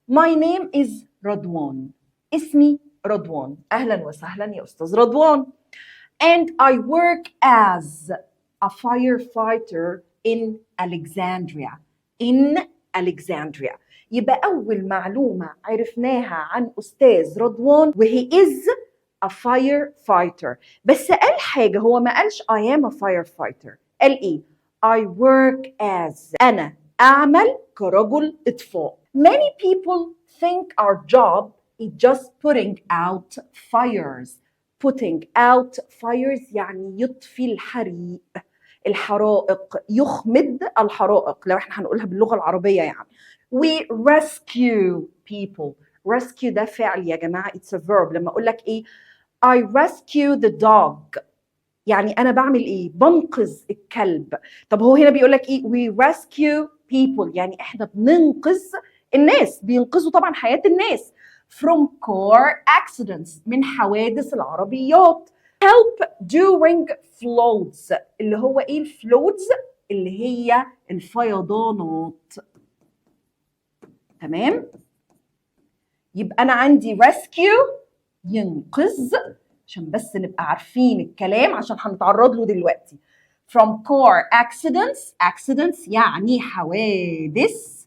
My name is رضوان. اسمي رضوان. أهلا وسهلا يا أستاذ رضوان. And I work as a firefighter in Alexandria. In Alexandria. يبقى أول معلومة عرفناها عن أستاذ رضوان وهي is a firefighter. بس قال حاجة، هو ما قالش I am a firefighter. قال إيه؟ I work as. أنا أعمل كرجل إطفاء. Many people think our job is just putting out fires. Putting out fires يعني يطفي الحريق، الحرائق، يخمد الحرائق لو احنا هنقولها باللغة العربية يعني. We rescue people. Rescue ده فعل يا جماعة. It's a verb. لما أقول لك إيه I rescue the dog يعني أنا بعمل إيه؟ بنقذ الكلب. طب هو هنا بيقول لك إيه؟ We rescue people يعني إحنا بننقذ الناس، بينقذوا طبعا حياة الناس from car accidents من حوادث العربيات. help during floods اللي هو إيه الفلودز؟ اللي هي الفيضانات. تمام؟ يبقى أنا عندي rescue ينقذ، عشان بس نبقى عارفين الكلام عشان هنتعرض له دلوقتي. from car accidents. accidents يعني حوادث